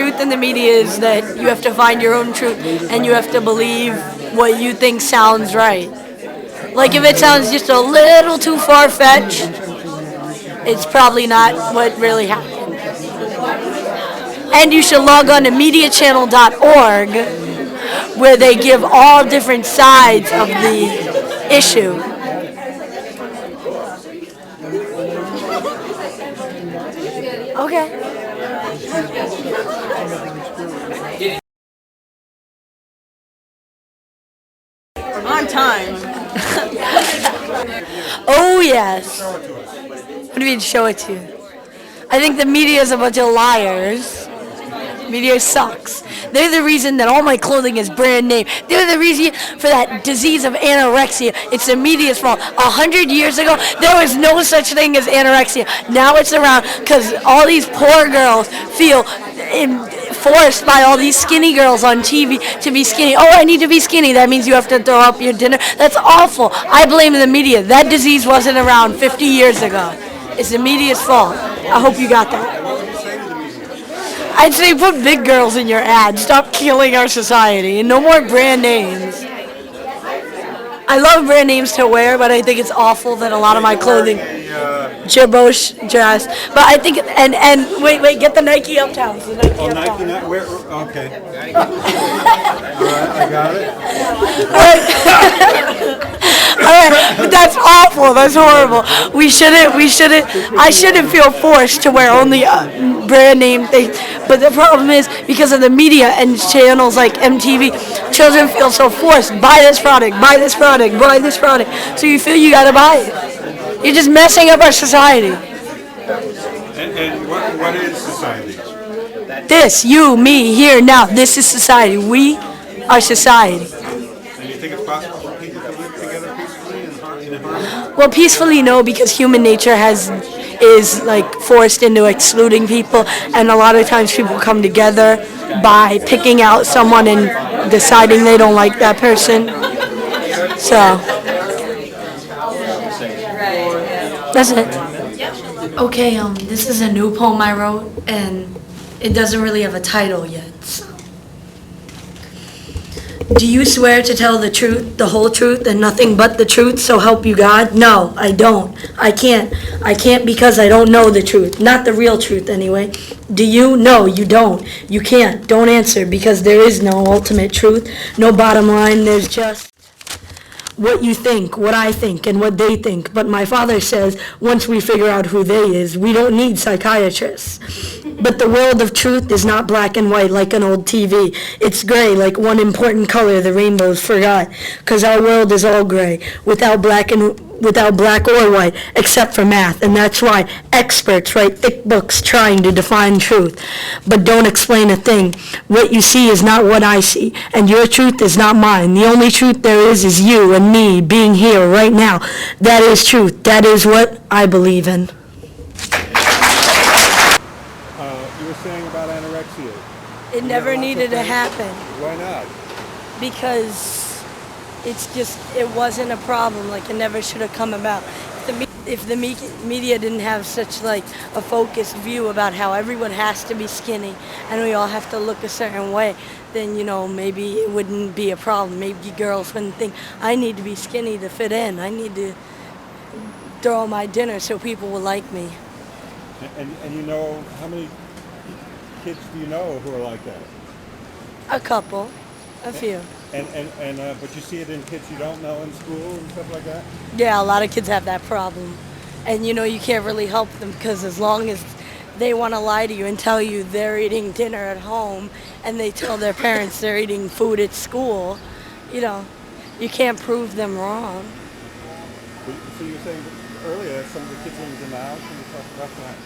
truth in the media is that you have to find your own truth and you have to believe what you think sounds right. Like if it sounds just a little too far-fetched, it's probably not what really happened. And you should log on to mediachannel.org where they give all different sides of the issue. Okay. On time. Oh, yes. What do you mean, show it to you? I think the media is a bunch of liars. Media sucks. They're the reason that all my clothing is brand name. They're the reason for that disease of anorexia. It's the media's fault. 100 years ago, there was no such thing as anorexia. Now it's around because all these poor girls feel forced by all these skinny girls on TV to be skinny. Oh, I need to be skinny. That means you have to throw up your dinner. That's awful. I blame the media. That disease wasn't around 50 years ago. It's the media's fault. I hope you got that. I'd say put big girls in your ad. Stop killing our society. And no more brand names. I love brand names to wear, but I think it's awful that a lot of my clothing Jabosh dress. But I think and wait, get the Nike Uptowns. The Nike Nike, where? Okay. All right, I got it. All right, but that's awful. That's horrible. We shouldn't. I shouldn't feel forced to wear only brand name things. But the problem is because of the media and channels like MTV, children feel so forced. Buy this product. Buy this product. Buy this product. So you feel you gotta buy it. You're just messing up our society. And what is society? This, you, me, here, now. This is society. We are society. And you think it's possible for people to live together peacefully and in harmony? Well, peacefully, no, because human nature is like forced into excluding people, and a lot of times people come together by picking out someone and deciding they don't like that person. So that's it. Okay, this is a new poem I wrote, and it doesn't really have a title yet. So. Do you swear to tell the truth, the whole truth, and nothing but the truth, so help you God? No, I don't. I can't. I can't because I don't know the truth. Not the real truth, anyway. Do you? No, you don't. You can't. Don't answer, because there is no ultimate truth, no bottom line. There's just what you think, what I think, and what they think. But my father says once we figure out who they is, we don't need psychiatrists. But the world of truth is not black and white like an old TV. It's gray like one important color the rainbows forgot. 'Cause our world is all gray, without black or white, except for math. And that's why experts write thick books trying to define truth, but don't explain a thing. What you see is not what I see, and your truth is not mine. The only truth there is you and me being here right now. That is truth. That is what I believe in. You were saying about anorexia. It never needed to happen. Why not? Because it wasn't a problem. Like, it never should have come about. If the media didn't have such like a focused view about how everyone has to be skinny and we all have to look a certain way, then maybe it wouldn't be a problem. Maybe girls wouldn't think I need to be skinny to fit in. I need to throw my dinner so people will like me. And how many kids do you know who are like that? A couple, a few. But you see it in kids you don't know in school and stuff like that? Yeah, a lot of kids have that problem. And you can't really help them because as long as they want to lie to you and tell you they're eating dinner at home and they tell their parents they're eating food at school, you can't prove them wrong. So you were saying earlier that some of the kids in the house when you talked about that?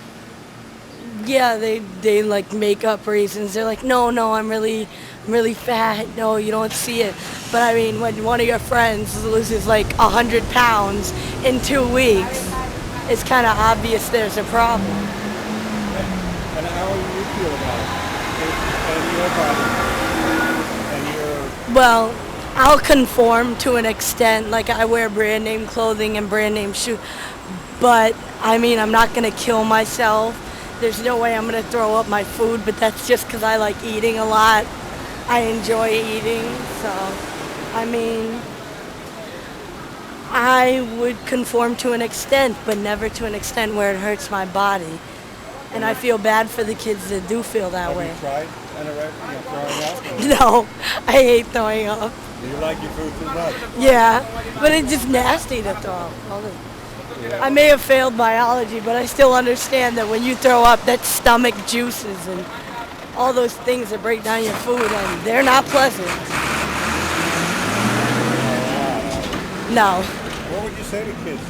Yeah, they like make up reasons. They're like, no, I'm really fat. No, you don't see it. But I mean, when one of your friends loses like 100 pounds in 2 weeks, it's kind of obvious there's a problem. And how do you feel about it? And your body? And your... Well, I'll conform to an extent. Like, I wear brand name clothing and brand name shoes. But I mean, I'm not gonna kill myself there's no way I'm going to throw up my food, but that's just because I like eating a lot. I enjoy eating, so, I mean, I would conform to an extent, but never to an extent where it hurts my body. And I feel bad for the kids that do feel that way. Have you tried throwing up? Or No, I hate throwing up. do you like your food too much? Yeah, but it's just nasty to throw up. I may have failed biology, but I still understand that when you throw up, that's stomach juices and all those things that break down your food, and they're not pleasant. No. What would you say to kids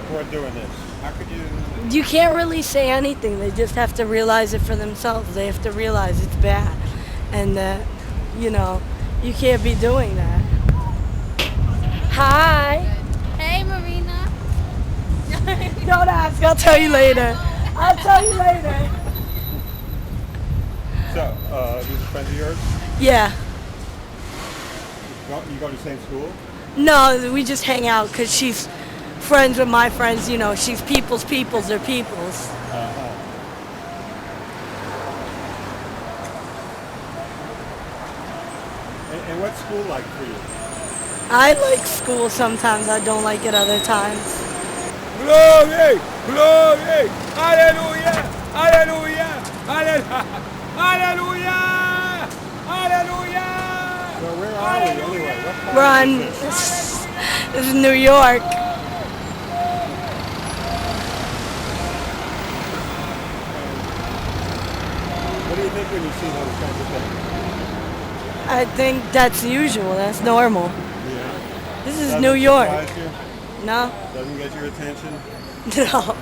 who are doing this? How could you? You can't really say anything. They just have to realize it for themselves. They have to realize it's bad, and that, you can't be doing that. Hi. Hey, Marina. Don't ask. I'll tell you later. I'll tell you later. So, these are friends of yours? Yeah. You go to the same school? No, we just hang out because she's friends with my friends. She's people's they're people's. And what's school like for you? I like school sometimes. I don't like it other times. Glory! Glory! Hallelujah! Hallelujah! Hallelujah! Hallelujah! Hallelujah! So where are we anyway? What part We're on. is this? This is New York. What do you think when you see those kinds of things? I think that's usual. That's normal. Yeah. This is Doesn't New York. surprise you? No, Doesn't get your attention? no.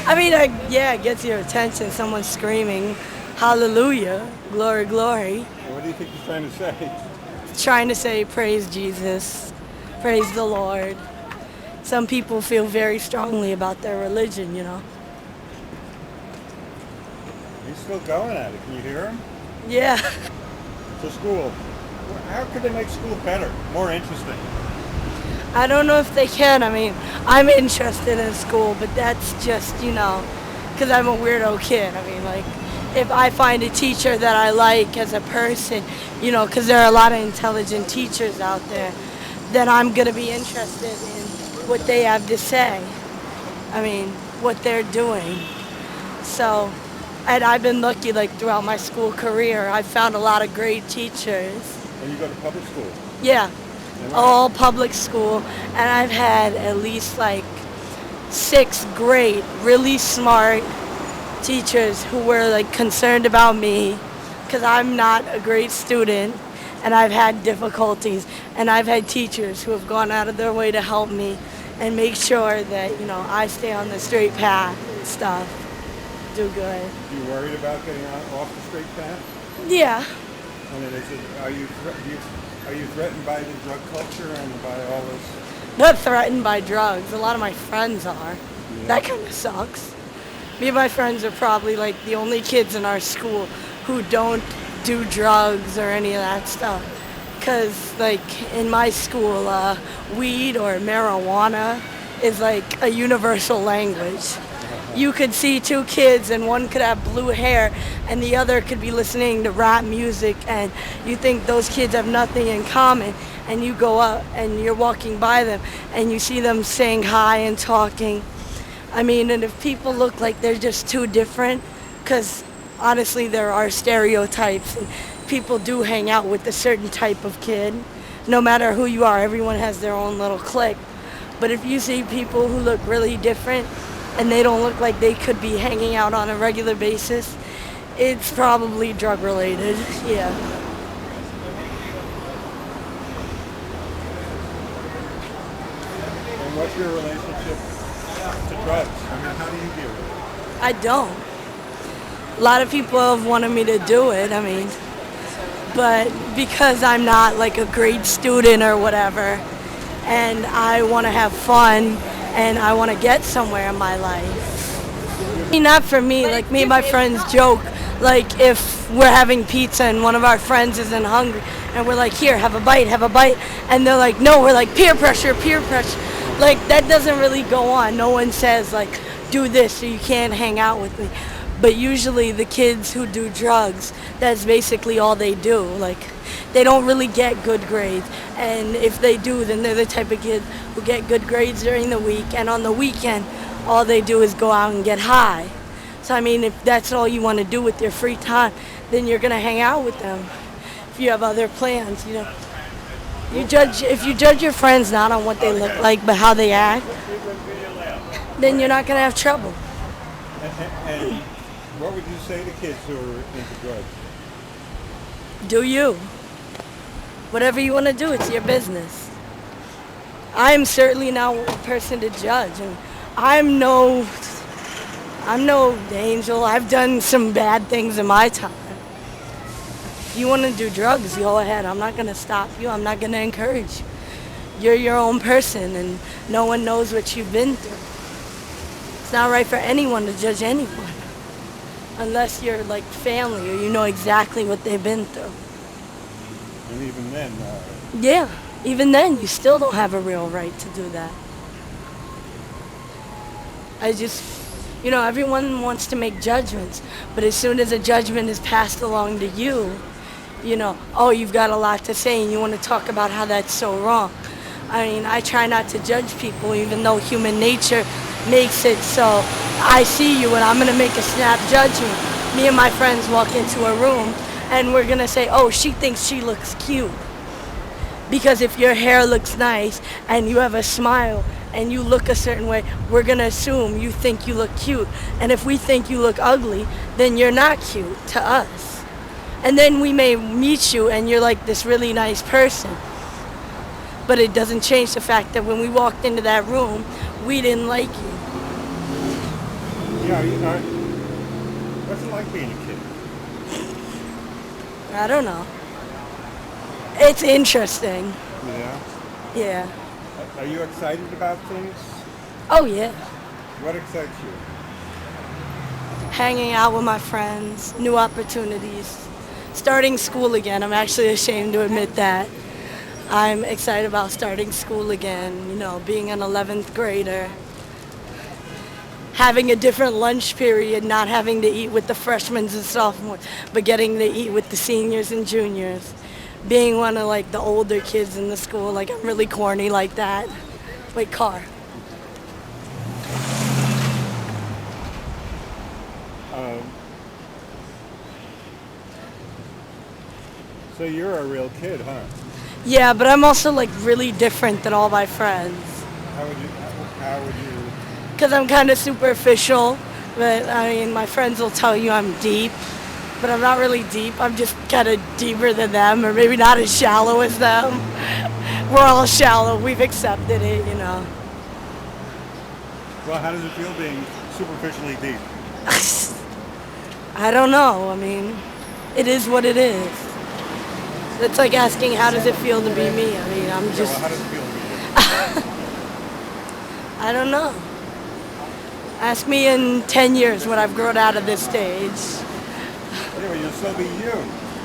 I mean, it gets your attention. Someone's screaming, "Hallelujah, glory, glory!" What do you think he's trying to say? Trying to say, "Praise Jesus, praise the Lord." Some people feel very strongly about their religion. He's still going at it. Can you hear him? Yeah. So school. How could they make school better, more interesting? I don't know if they can. I mean, I'm interested in school, but that's just, because I'm a weirdo kid. I mean, like, if I find a teacher that I like as a person, because there are a lot of intelligent teachers out there, then I'm going to be interested in what they have to say. I mean, what they're doing. So, and I've been lucky, like, throughout my school career. I've found a lot of great teachers. And you go to public school? Yeah. And All public school, and I've had at least like 6 great, really smart teachers who were like concerned about me because I'm not a great student and I've had difficulties, and I've had teachers who have gone out of their way to help me and make sure that I stay on the straight path and stuff, do good. Are you worried about getting off the straight path? Yeah. And then are you threatened by the drug culture and by all this? Not threatened by drugs. A lot of my friends are. Yeah. That kind of sucks. Me and my friends are probably like the only kids in our school who don't do drugs or any of that stuff. Because like in my school, weed or marijuana is like a universal language. You could see 2 kids and one could have blue hair and the other could be listening to rap music, and you think those kids have nothing in common, and you go up and you're walking by them and you see them saying hi and talking. I mean, and if people look like they're just too different, because honestly there are stereotypes and people do hang out with a certain type of kid. No matter who you are, everyone has their own little clique. But if you see people who look really different and they don't look like they could be hanging out on a regular basis, it's probably drug related. Yeah. And what's your relationship to drugs? I mean, how do you deal with it? I don't. A lot of people have wanted me to do it, I mean, but because I'm not like a great student or whatever, and I want to have fun and I want to get somewhere in my life. I mean, not for me, like me and my friends joke, like if we're having pizza and one of our friends isn't hungry and we're like, here, have a bite, and they're like, no, we're like, peer pressure. Like that doesn't really go on. No one says like, do this so you can't hang out with me. But usually the kids who do drugs, that's basically all they do. Like, they don't really get good grades. And if they do, then they're the type of kids who get good grades during the week. And on the weekend, all they do is go out and get high. So, I mean, if that's all you want to do with your free time, then you're going to hang out with them. If you have other plans, you know. If you judge your friends not on what they look like, but how they act, then you're not going to have trouble. And what would you say to kids who are into drugs? Do you. Whatever you want to do, it's your business. I'm certainly not a person to judge, and I'm no angel. I've done some bad things in my time. If you want to do drugs, go ahead. I'm not going to stop you. I'm not going to encourage you. You're your own person, and no one knows what you've been through. It's not right for anyone to judge anyone unless you're like family or you know exactly what they've been through. And even then... Yeah, even then, you still don't have a real right to do that. Everyone wants to make judgments, but as soon as a judgment is passed along to you, you've got a lot to say and you want to talk about how that's so wrong. I mean, I try not to judge people, even though human nature makes it so I see you and I'm going to make a snap judgment. Me and my friends walk into a room and we're going to say, oh, she thinks she looks cute. Because if your hair looks nice and you have a smile and you look a certain way, we're going to assume you think you look cute. And if we think you look ugly, then you're not cute to us. And then we may meet you and you're like this really nice person. But it doesn't change the fact that when we walked into that room, we didn't like you. Yeah, what's it like being a kid? I don't know. It's interesting. Yeah? Yeah. Are you excited about things? Oh, yeah. What excites you? Hanging out with my friends, new opportunities, starting school again. I'm actually ashamed to admit that. I'm excited about starting school again, being an 11th grader. Having a different lunch period, not having to eat with the freshmen and sophomores, but getting to eat with the seniors and juniors. Being one of the older kids in the school, I'm really corny like that. Wait, car. So you're a real kid, huh? Yeah, but I'm also really different than all my friends. How would you? Because I'm kind of superficial, but I mean, my friends will tell you I'm deep, but I'm not really deep. I'm just kind of deeper than them, or maybe not as shallow as them. We're all shallow. We've accepted it, Well, how does it feel being superficially deep? I don't know. I mean, it is what it is. It's like asking, how does it feel to be me? I mean, I'm just... Well, how does it feel to be you? I don't know. Ask me in 10 years when I've grown out of this stage. Anyway, you'll still be you.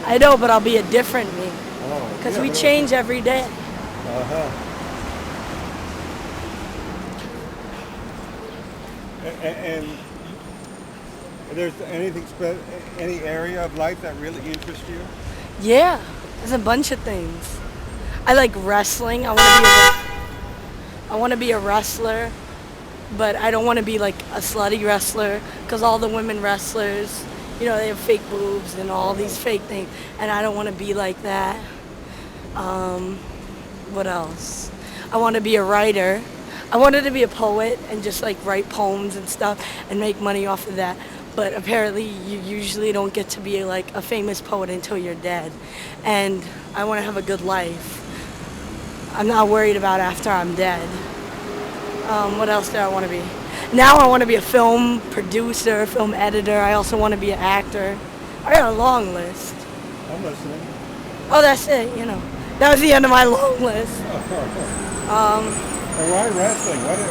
I know, but I'll be a different me. Oh, Because yeah, we really. change every day. Uh-huh. And there's any area of life that really interests you? Yeah, there's a bunch of things. I like wrestling. I want to be a wrestler, but I don't want to be a slutty wrestler because all the women wrestlers, they have fake boobs and all these fake things, and I don't want to be like that. What else? I want to be a writer. I wanted to be a poet and just write poems and stuff and make money off of that. But apparently you usually don't get to be a famous poet until you're dead. And I want to have a good life. I'm not worried about after I'm dead. What else do I want to be? Now I want to be a film producer, film editor. I also want to be an actor. I got a long list. I'm listening. Oh, that's it, That was the end of my long list. And why wrestling? What is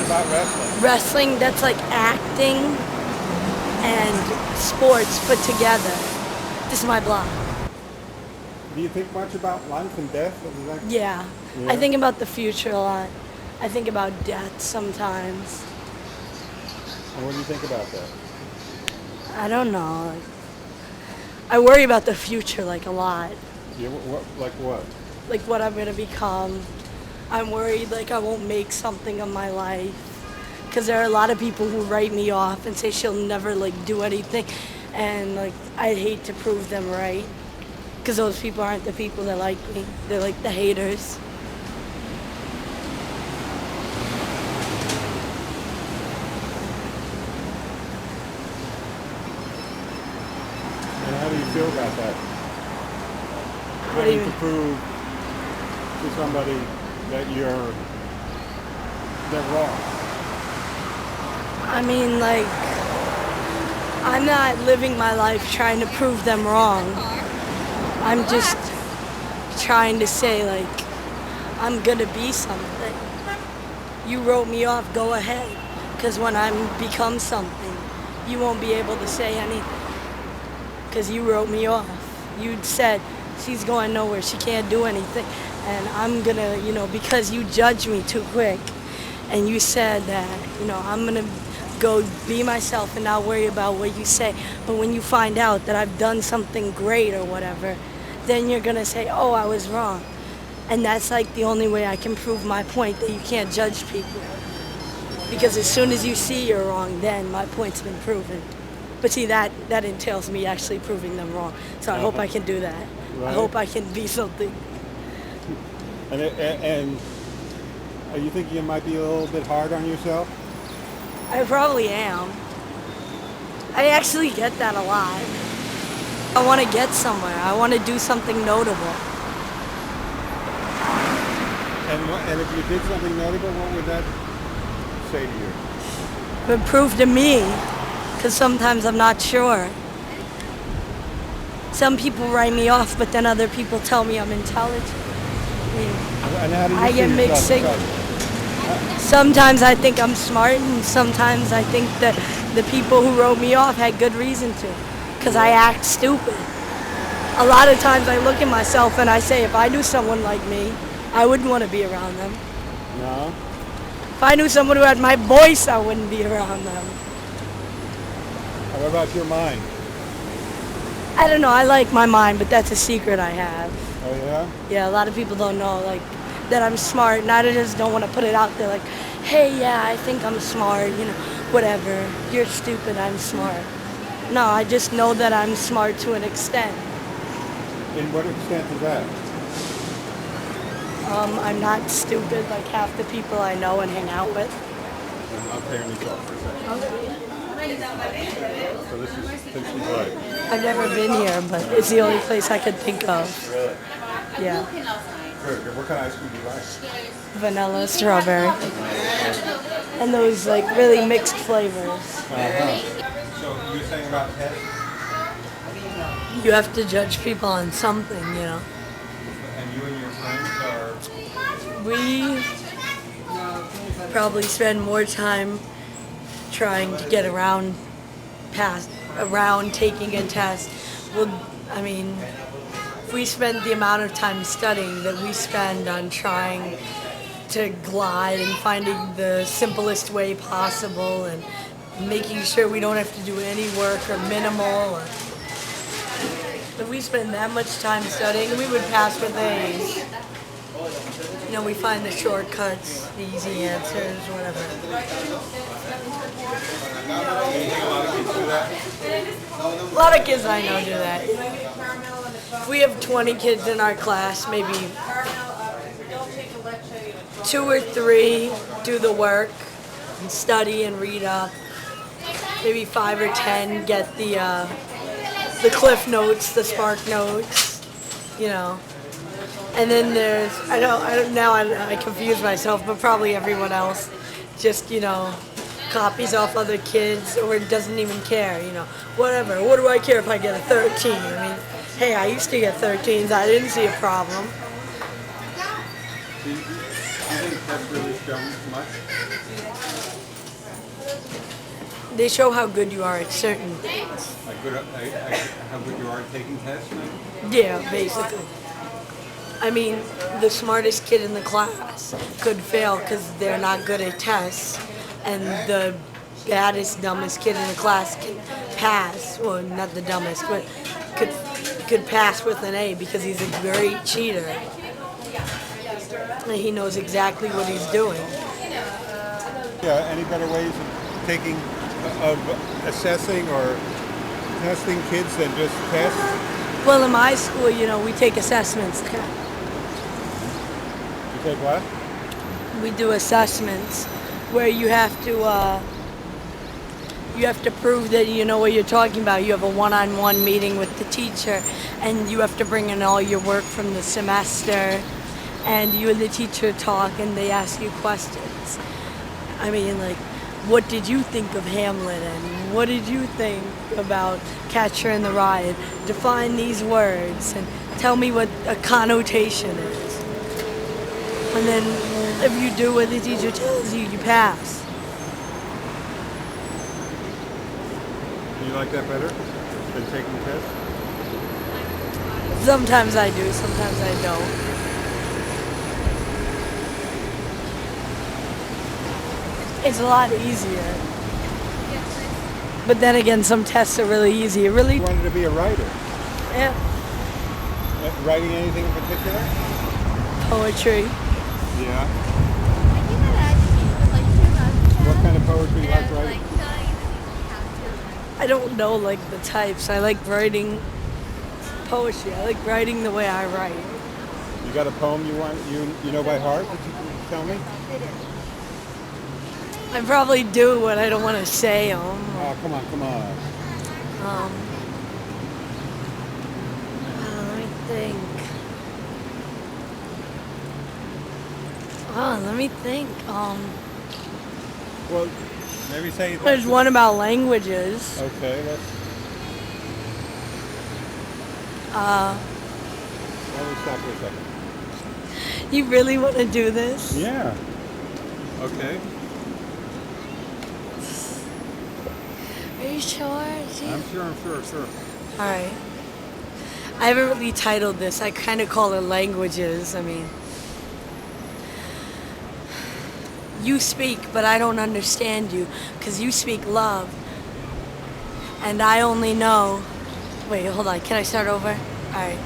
it about wrestling? Wrestling, that's acting and sports put together. This is my block. Do you think much about life and death? Yeah. I think about the future a lot. I think about death sometimes. And what do you think about that? I don't know. I worry about the future like a lot. Yeah, like what? Like what I'm gonna become. I'm worried like I won't make something of my life. Because there are a lot of people who write me off and say she'll never like do anything. And like I'd hate to prove them right. Because those people aren't the people that like me. They're like the haters. And how do you feel about that? What do you Having to mean? prove to somebody that they're wrong. I mean, like, I'm not living my life trying to prove them wrong. I'm just trying to say, like, I'm gonna be something. You wrote me off, go ahead. Because when I become something, you won't be able to say anything. Because you wrote me off. You said, she's going nowhere, she can't do anything. And I'm gonna, because you judged me too quick, and you said that, I'm gonna go be myself and not worry about what you say. But when you find out that I've done something great or whatever, then you're gonna say, oh, I was wrong. And that's like the only way I can prove my point, that you can't judge people. Because as soon as you see you're wrong, then my point's been proven. But see, that entails me actually proving them wrong. So I hope I can do that. Right. I hope I can be something. And are you thinking you might be a little bit hard on yourself? I probably am. I actually get that a lot. I want to get somewhere. I want to do something notable. And if you did something notable, what would that say to you? But prove to me, because sometimes I'm not sure. Some people write me off, but then other people tell me I'm intelligent. And how do you I see get mixed yourself? signals. Sometimes I think I'm smart, and sometimes I think that the people who wrote me off had good reason to, because I act stupid. A lot of times I look at myself and I say, if I knew someone like me, I wouldn't want to be around them. No? If I knew someone who had my voice, I wouldn't be around them. What about your mind? I don't know, I like my mind, but that's a secret I have. Oh, yeah? Yeah, a lot of people don't know, like, that I'm smart, and I just don't want to put it out there, like, hey, yeah, I think I'm smart, whatever. You're stupid, I'm smart. No, I just know that I'm smart to an extent. In what extent is that? I'm not stupid like half the people I know and hang out with. I'll turn this off for a second. So this is right. I've never been here, but it's the only place I could think of. Really? Yeah. Good. What kind of ice cream do you like? Vanilla, strawberry. And those like really mixed flavors. So you're saying about tests? You have to judge people on something, And you and your friends are... We probably spend more time trying to get around taking a test. Well, I mean, if we spend the amount of time studying that we spend on trying to glide and finding the simplest way possible and making sure we don't have to do any work or minimal, or if we spend that much time studying, we would pass with A's. We find the shortcuts, the easy answers, whatever. A lot of kids I know do that. If we have 20 kids in our class, maybe 2 or 3 do the work and study and read up. Maybe 5 or 10 get the cliff notes, the spark notes, And then there's, I confuse myself, but probably everyone else just, copies off other kids or doesn't even care, whatever. What do I care if I get a 13? I mean, hey, I used to get 13s. I didn't see a problem. Do you think tests really show much? They show how good you are at certain things. How good you are at taking tests? Yeah, basically. I mean, the smartest kid in the class could fail because they're not good at tests, and the baddest, dumbest kid in the class can pass, well, not the dumbest, but could pass with an A because he's a great cheater. And he knows exactly what he's doing. Yeah, any better ways of taking, of assessing or testing kids than just tests? Well, in my school, we take assessments. You take what? We do assessments where you have to prove that you know what you're talking about. You have a one-on-one meeting with the teacher, and you have to bring in all your work from the semester, and you and the teacher talk, and they ask you questions. I mean, like, what did you think of Hamlet, and what did you think about Catcher in the Rye? Define these words, and tell me what a connotation is. And then if you do what the teacher tells you, you pass. Do you like that better than taking tests? Sometimes I do, sometimes I don't. It's a lot easier. But then again, some tests are really easy. It really, You wanted to be a writer. yeah, Writing anything in particular? poetry. Yeah. I think that I just would like to about What kind of poetry you like and, writing? I don't know, like, the types. I like writing poetry. I like writing the way I write. You got a poem you know by heart that you can tell me? I probably do, but I don't want to say them. Oh, come on. Let me think. Let me think. Well, maybe say. There's one about languages. Okay, let's. Let me stop for a second. You really want to do this? Yeah. Okay. Are you sure? I'm sure. All right. I haven't really titled this. I kind of call it languages. I mean, you speak, but I don't understand you, because you speak love, and I only know. Wait, hold on. Can I start over? All right.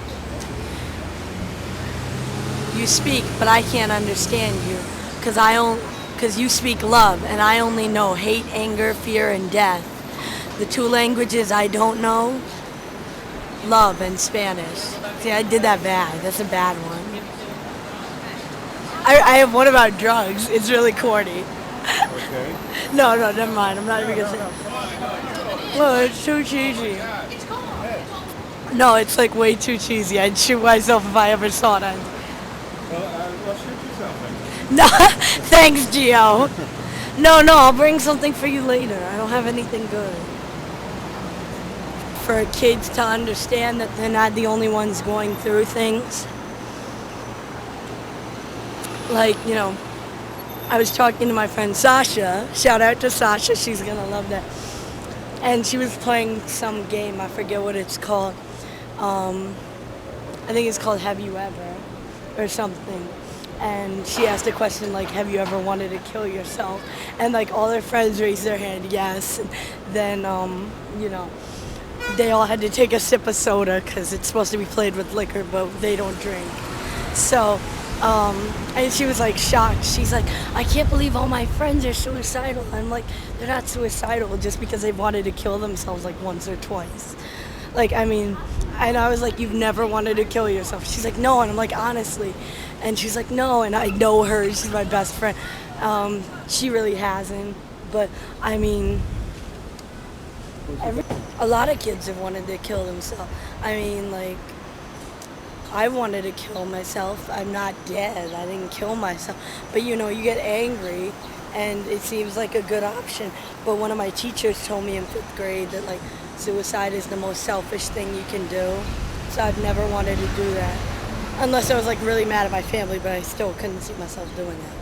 You speak, but I can't understand you, because you speak love, and I only know hate, anger, fear, and death. The two languages I don't know, love and Spanish. See, I did that bad. That's a bad one. I have one about drugs. It's really corny. Okay. No, never mind. I'm not even gonna say. Well, it's too cheesy. No, it's like way too cheesy. I'd shoot myself if I ever saw it. Well, shoot yourself then. No, thanks, Gio. No, I'll bring something for you later. I don't have anything good. For kids to understand that they're not the only ones going through things. Like, I was talking to my friend Sasha. Shout out to Sasha. She's going to love that. And she was playing some game. I forget what it's called. I think it's called Have You Ever? Or something. And she asked a question like, have you ever wanted to kill yourself? And like all her friends raised their hand, yes. And then, they all had to take a sip of soda because it's supposed to be played with liquor, but they don't drink. So, and she was like shocked. She's like, I can't believe all my friends are suicidal. I'm like, they're not suicidal just because they wanted to kill themselves like once or twice. Like, I mean, and I was like, you've never wanted to kill yourself? She's like, no. And I'm like, honestly. And she's like, no. And I know her. She's my best friend. She really hasn't. But, I mean, a lot of kids have wanted to kill themselves. I mean, like, I wanted to kill myself. I'm not dead. I didn't kill myself. But, you get angry, and it seems like a good option. But one of my teachers told me in 5th grade that, like, suicide is the most selfish thing you can do. So I've never wanted to do that. Unless I was, like, really mad at my family, but I still couldn't see myself doing that.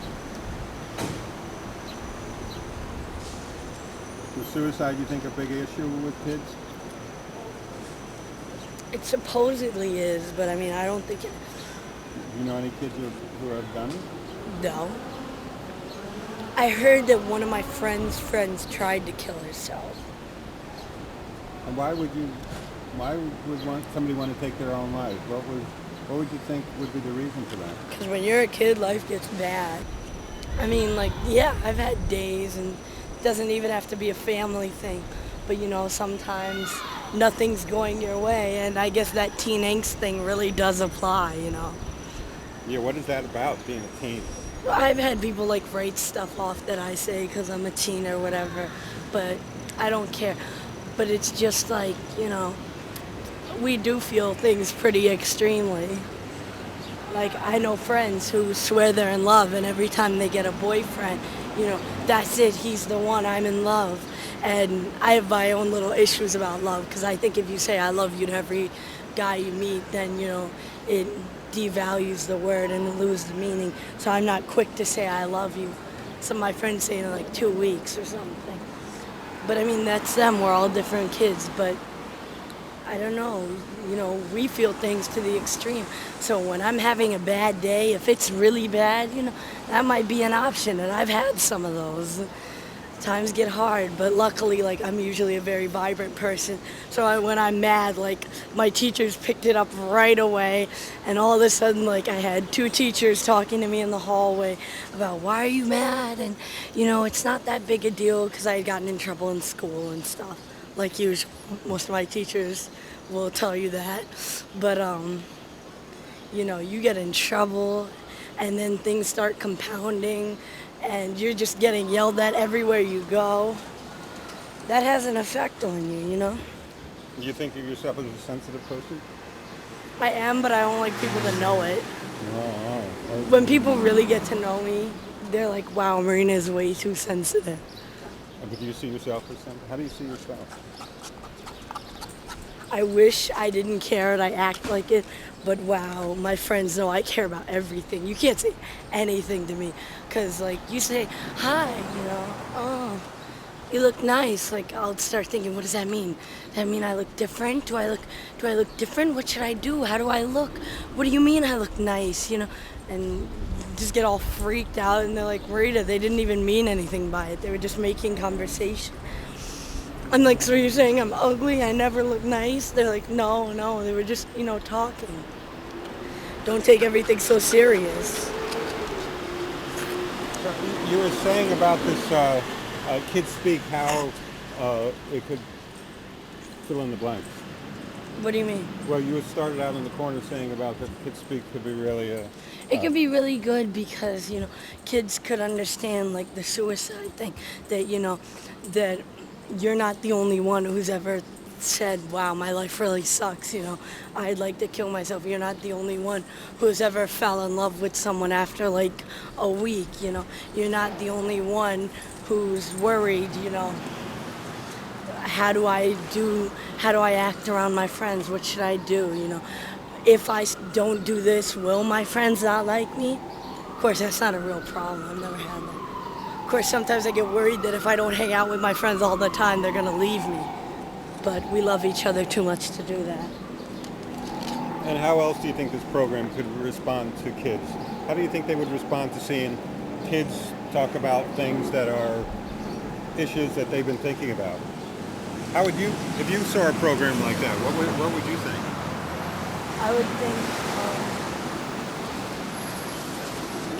Is suicide, you think, a big issue with kids? It supposedly is, but I mean, I don't think it. Do you know any kids who have done it? No. I heard that one of my friends' friends tried to kill herself. And why would somebody want to take their own life? What would you think would be the reason for that? Because when you're a kid, life gets bad. I mean, like, yeah, I've had days, and it doesn't even have to be a family thing. But, sometimes nothing's going your way, and I guess that teen angst thing really does apply. Yeah, what is that about, being a teen? I've had people, like, write stuff off that I say because I'm a teen or whatever, but I don't care. But it's just like, we do feel things pretty extremely. Like, I know friends who swear they're in love, and every time they get a boyfriend, that's it, he's the one, I'm in love. And I have my own little issues about love, because I think if you say I love you to every guy you meet, then, it devalues the word and it loses the meaning. So I'm not quick to say I love you. Some of my friends say it in like 2 weeks or something. But I mean, that's them, we're all different kids, but I don't know, we feel things to the extreme. So when I'm having a bad day, if it's really bad, that might be an option. And I've had some of those. Times get hard, but luckily, like, I'm usually a very vibrant person. So when I'm mad, like, my teachers picked it up right away. And all of a sudden, like, I had 2 teachers talking to me in the hallway about, why are you mad? And, it's not that big a deal, because I had gotten in trouble in school and stuff. Like usual, most of my teachers will tell you that. But, you get in trouble, and then things start compounding, and you're just getting yelled at everywhere you go. That has an effect on you, Do you think of yourself as a sensitive person? I am, but I don't like people to know it. Oh. When people really get to know me, they're like, wow, Marina is way too sensitive. But do you see yourself as sensitive? How do you see yourself? I wish I didn't care and I act like it, but wow, my friends know I care about everything. You can't say anything to me, because, like, you say, hi, oh, you look nice. Like, I'll start thinking, what does that mean? Does that mean I look different? Do I look different? What should I do? How do I look? What do you mean I look nice, And just get all freaked out, and they're like, Marita, they didn't even mean anything by it. They were just making conversation. I'm like, so you're saying I'm ugly? I never look nice? They're like, no, they were just, talking. Don't take everything so serious. So you were saying about this kids speak, how it could fill in the blanks. What do you mean? Well, you started out in the corner saying about that kids speak could be really It could be really good because, kids could understand, like, the suicide thing. That, that you're not the only one who's ever said, wow, my life really sucks, I'd like to kill myself. You're not the only one who's ever fell in love with someone after, like, a week, You're not the only one who's worried, how do I act around my friends? What should I do, If I don't do this, will my friends not like me? Of course, that's not a real problem. I've never had that. Of course, sometimes I get worried that if I don't hang out with my friends all the time, they're going to leave me. But we love each other too much to do that. And how else do you think this program could respond to kids? How do you think they would respond to seeing kids talk about things that are issues that they've been thinking about? How would you, if you saw a program like that, what would you think?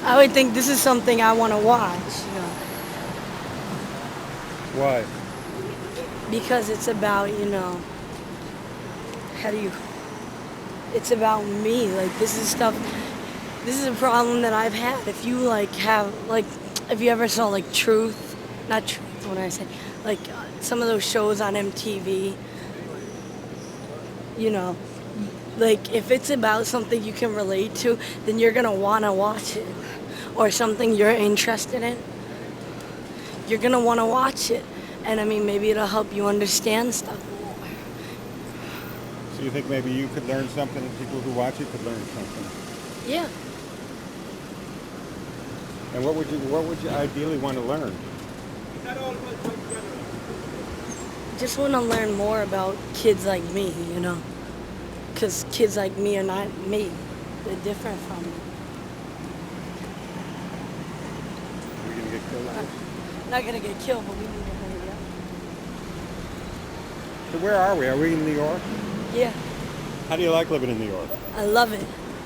I would think this is something I want to watch, Why? Because it's about, it's about me. Like, this is a problem that I've had. If you, if you ever saw, like, not Truth, when I say, like, some of those shows on MTV, like, if it's about something you can relate to, then you're going to want to watch it. Or something you're interested in, you're going to want to watch it. And, I mean, maybe it'll help you understand stuff more. So you think maybe you could learn something, and people who watch it could learn something? Yeah. And what would you ideally want to learn? Just want to learn more about kids like me, Because kids like me are not me. They're different from me. Are we going to get killed? Not gonna get killed, but we need to hurry up. So where are we? Are we in New York? Yeah, How do you like living in New York? I love it.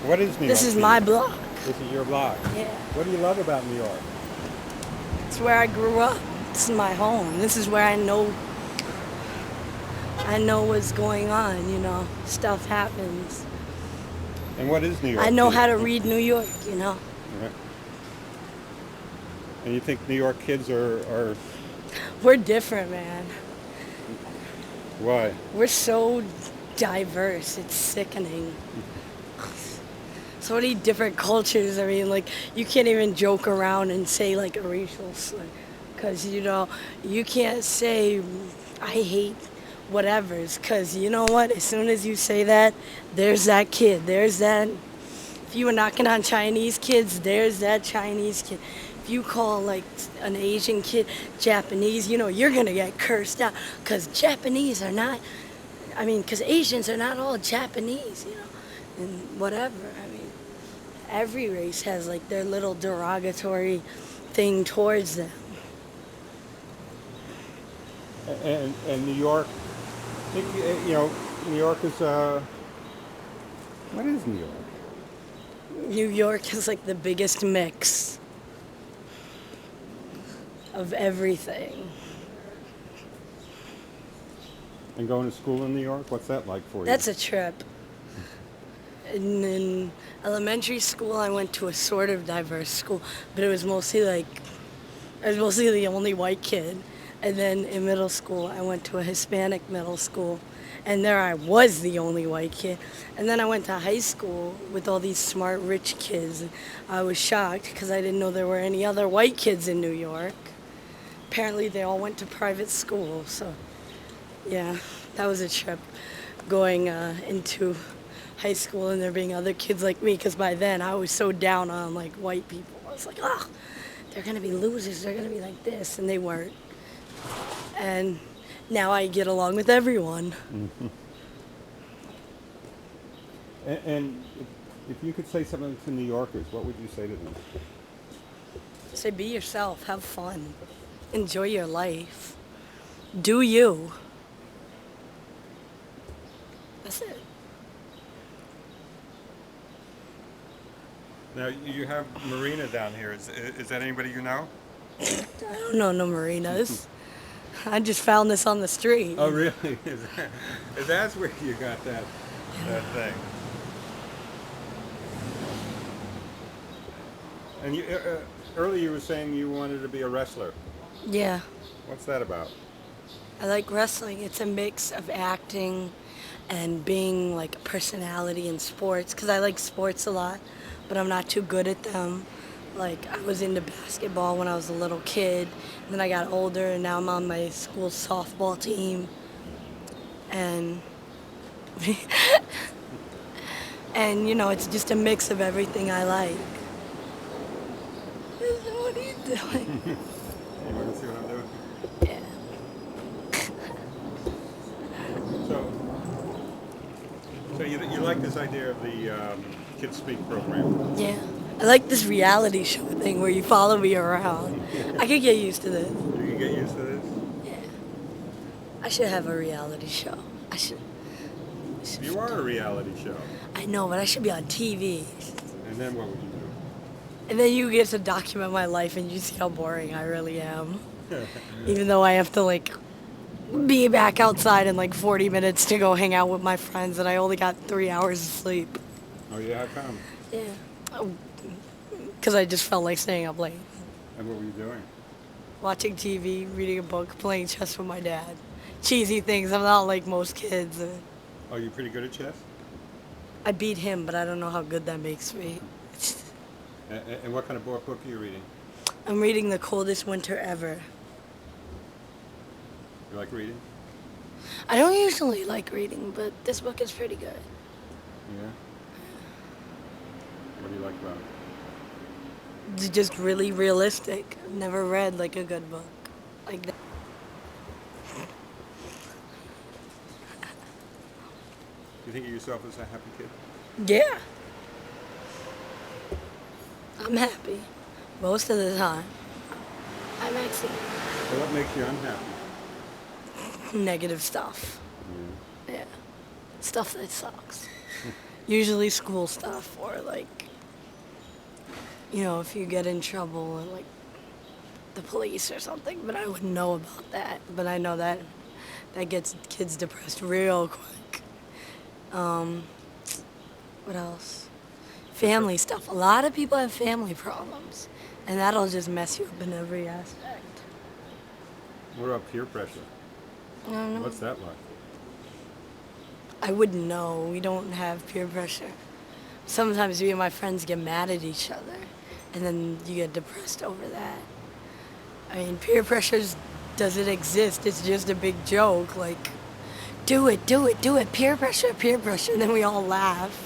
What is New York? This is to my you? block. This is your block. Yeah, What do you love about New York? it's where I grew up. This is my home. This is where I know what's going on, you know. Stuff happens. And what is New York? I know to you? how to read New York, you know. Yeah. And you think New York kids are We're different, man. why? We're so diverse. It's sickening. So many different cultures. I mean, like, you can't even joke around and say, like, a racial slur. Because, you know, you can't say, I hate whatevers. Because, you know what? As soon as you say that, there's that kid. There's that. If you were knocking on Chinese kids, there's that Chinese kid. If you call, like, an Asian kid Japanese, you know, you're going to get cursed out. Because Japanese are not, because Asians are not all Japanese, you know, and whatever. I mean, every race has, like, their little derogatory thing towards them. And New York, I think, you know, New York is what is New York? New York is, like, the biggest mix of everything. And going to school in New York, what's that like for you? That's a trip. And in elementary school, I went to a sort of diverse school, but I was mostly the only white kid. And then in middle school, I went to a Hispanic middle school, and there I was the only white kid. And then I went to high school with all these smart, rich kids. And I was shocked because I didn't know there were any other white kids in New York. Apparently, they all went to private school, so yeah, that was a trip going into high school and there being other kids like me, because by then I was so down on, like, white people. I was like, oh, they're gonna be losers, they're gonna be like this, and they weren't. And now I get along with everyone. And if you could say something to New Yorkers, what would you say to them? Say, be yourself, have fun, enjoy your life, do you. That's it. Now, you have Marina down here. Is that anybody you know? I don't know no marinas. I just found this on the street. Oh, really? That's where you got that thing. And you, earlier you were saying you wanted to be a wrestler. Yeah, What's that about? I like wrestling. It's a mix of acting and being, like, a personality in sports, because I like sports a lot, but I'm not too good at them. Like, I was into basketball when I was a little kid, and then I got older, and now I'm on my school softball team. And, and, you know, it's just a mix of everything I like. What are you doing? You want to see what I'm doing? Yeah. So you like this idea of the Kids Speak program? Yeah. I like this reality show thing where you follow me around. I could get used to this. You can get used to this? Yeah. I should have a reality show. I should. You are a reality show. I know, but I should be on TV. And then what would you do? And then you get to document my life and you see how boring I really am. Even though I have to, like, be back outside in, like, 40 minutes to go hang out with my friends, and I only got 3 hours of sleep. Oh, yeah, how come? Yeah. Because I just felt like staying up late. And what were you doing? Watching TV, reading a book, playing chess with my dad. Cheesy things. I'm not like most kids. Oh, you're pretty good at chess? I beat him, but I don't know how good that makes me. And what kind of book are you reading? I'm reading The Coldest Winter Ever. You like reading? I don't usually like reading, but this book is pretty good. Yeah. What do you like about it? It's just really realistic. I've never read, like, a good book like that. Do you think of yourself as a happy kid? Yeah. I'm happy most of the time. I'm actually So what makes you unhappy? negative stuff. Yeah. Stuff that sucks. Usually school stuff or like, if you get in trouble and like the police or something, but I wouldn't know about that. But I know that gets kids depressed real quick. What else? Family stuff. A lot of people have family problems, and that'll just mess you up in every aspect. What about peer pressure? What's that like? I wouldn't know. We don't have peer pressure. Sometimes me and my friends get mad at each other, and then you get depressed over that. I mean, peer pressure does it exist? It's just a big joke. Like, do it, do it, do it. Peer pressure, peer pressure. And then we all laugh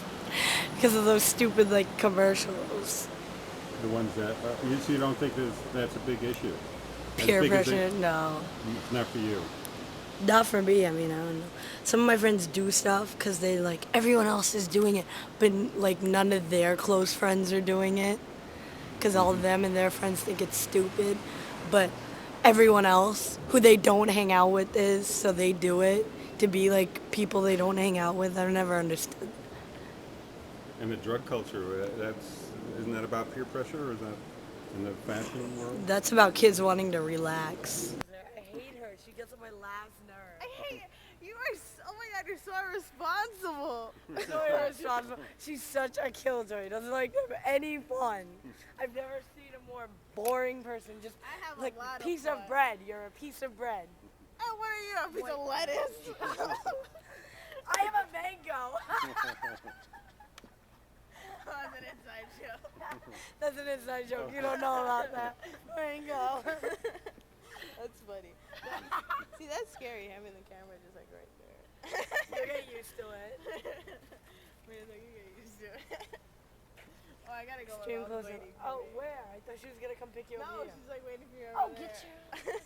because of those stupid like commercials. The ones that you don't think that's a big issue? As Peer big as pressure, no. It's not for you. Not for me. I mean, I don't know. Some of my friends do stuff because they like everyone else is doing it, but like none of their close friends are doing it because all of them and their friends think it's stupid. But everyone else who they don't hang out with is, so they do it to be like people they don't hang out with. I've never understood. And the drug culture, isn't that about peer pressure, or is that in the fashion world? That's about kids wanting to relax. I hate her. She gets on my last nerve. I hate you are. Oh my god, you're so irresponsible. So irresponsible. She's such a killjoy. Doesn't like have any fun. I've never seen a more boring person. Just I have a like lot of piece fun. of bread. You're a piece of bread. Oh, what are you? A piece of lettuce? I am a mango. That's an inside joke. That's an inside joke. You don't know about that. Mango. That's funny. See, that's scary. Having the camera just like right there. You get used to it. Wait, like, you get used to it. Oh, I gotta go. Stream while I was closer. waiting. Oh, where? I thought she was gonna come pick you up No, here. she's like waiting for you Oh, over get there.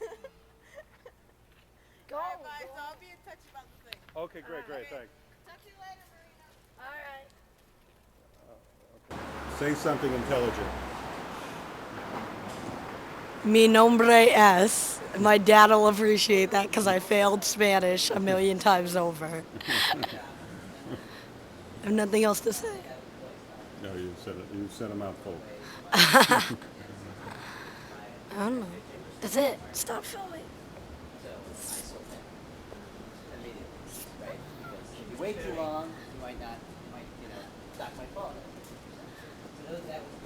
Go. Alright, bye. Go. So I'll be in touch about the thing. Okay, great, Okay. thanks. Talk to you later, Marina. All right. Say something intelligent. Mi nombre es. My dad will appreciate that because I failed Spanish a million times over. I have nothing else to say. No, you said a mouthful. I don't know. That's it. Stop filming. If you wait too long, you might not, dock my phone. So that was